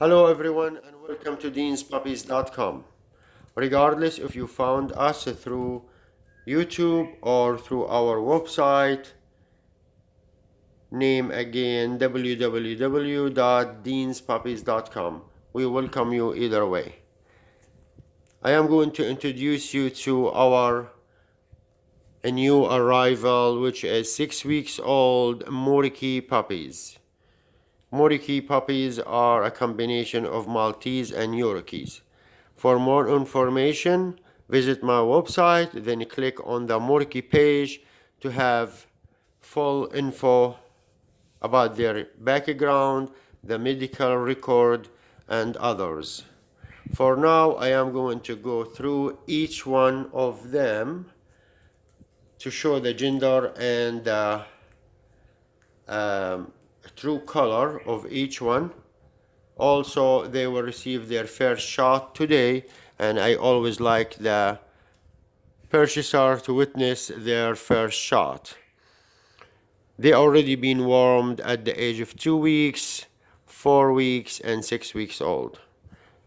Hello everyone and welcome to deanspuppies.com. Regardless if you found us through YouTube or through our website, name again www.deanspuppies.com. We welcome you either way. I am going to introduce you to a new arrival, which is 6 weeks old Morkie puppies. Morkie puppies are a combination of Maltese and Yorkies. For more information, visit my website, then click on the Morkie page to have full info about their background, the medical record, and others. For now, I am going to go through each one of them to show the gender and the true color of each one. Also, they will receive their first shot today, and I always like the purchaser to witness their first shot. They already been warmed at the age of 2 weeks, 4 weeks, and 6 weeks old.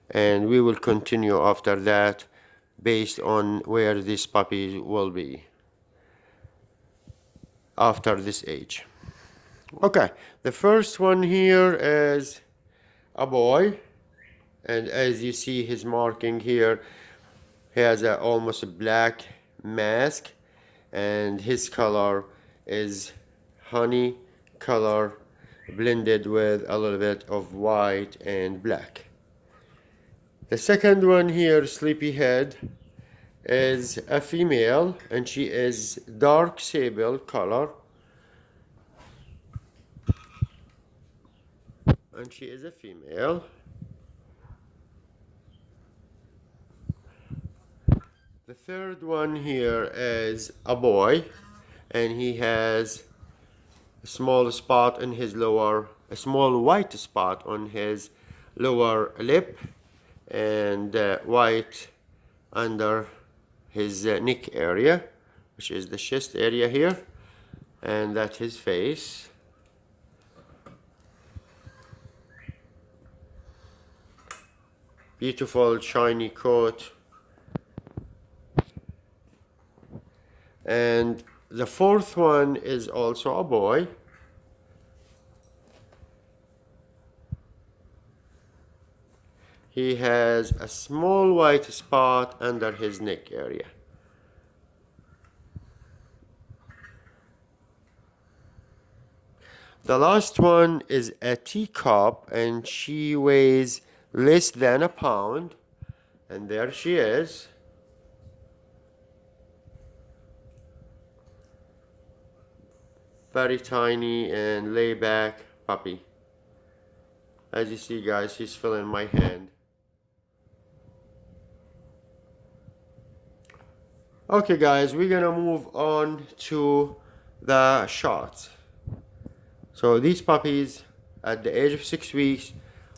And we will continue after that based on where this puppy will be after this age. Okay, the first one here is a boy, and as you see his marking here, he has a almost black mask, and his color is honey color blended with a little bit of white and black. The second one here, Sleepyhead, is a female, and she is dark sable color, and she is a female. The third one here is a boy, and he has a small spot in his lower, a small white spot on his lower lip, and white under his neck area, which is the chest area here, and that's his face. Beautiful shiny coat. And the fourth one is also a boy. He has a small white spot under his neck area. The last one is a teacup, and she weighs less than a pound. And there she is. Very tiny and laid back puppy. As you see, guys, she's filling my hand. Okay, guys, we're gonna move on to the shots. So these puppies at the age of 6 weeks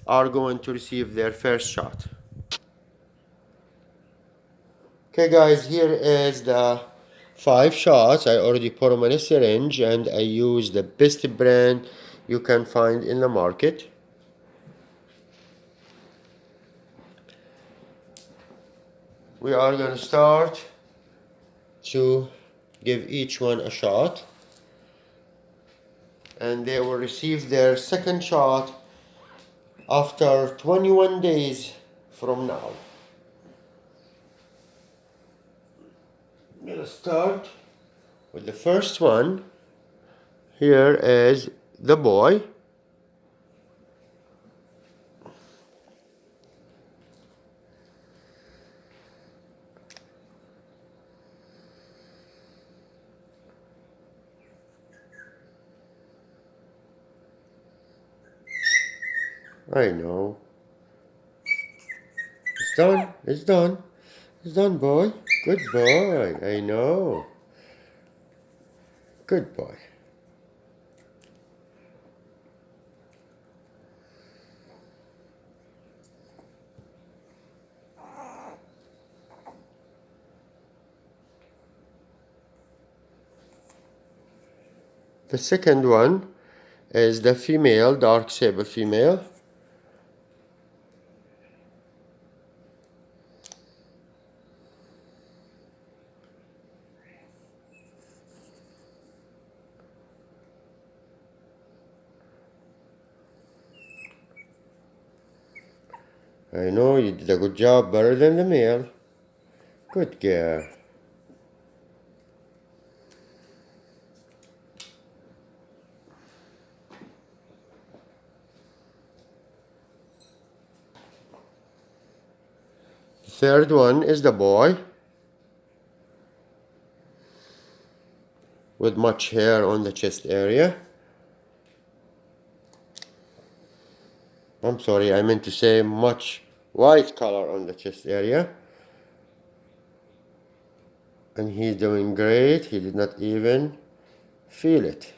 are going to receive their first shot. Okay, guys, here is the 5 shots. I already put them in a syringe, and I use the best brand you can find in the market. We are going to start to give each one a shot, and they will receive their second shot after 21 days from now. I'm going to start with the first one. Here is the boy. I know. It's done. It's done. It's done, boy. Good boy. I know. Good boy. The second one is the female, dark sable female. I know you did a good job, better than the male. Good girl. The third one is the boy, with much hair on the chest area. I'm sorry, I meant to say much white color on the chest area. And he's doing great. He did not even feel it.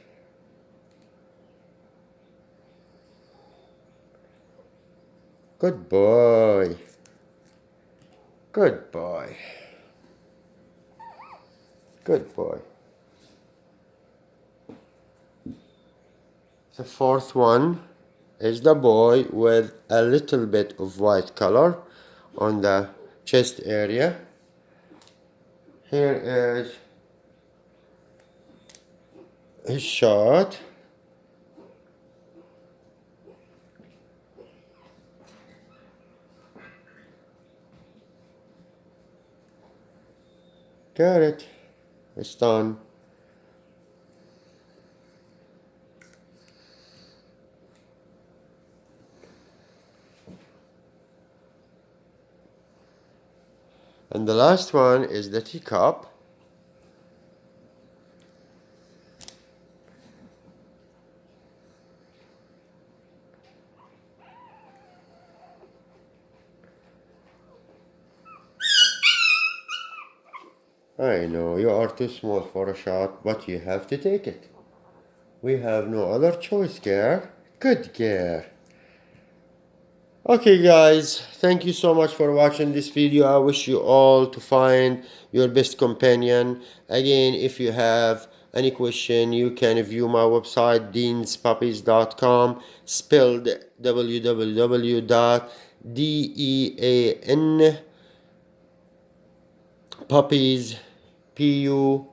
Good boy. Good boy. Good boy. The fourth one is the boy with a little bit of white color on the chest area. Here is his shot. Got it. It's done. And the last one is the teacup. I know you are too small for a shot, but you have to take it. We have no other choice, girl. Good girl. Okay guys, thank you so much for watching this video. I wish you all to find your best companion. Again, if you have any question, you can view my website deanspuppies.com, spelled www.dean puppies puppies.com,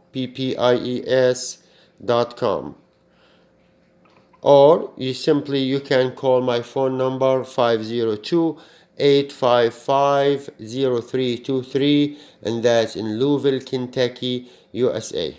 or you can call my phone number 502-855-0323, and that's in Louisville, Kentucky, USA.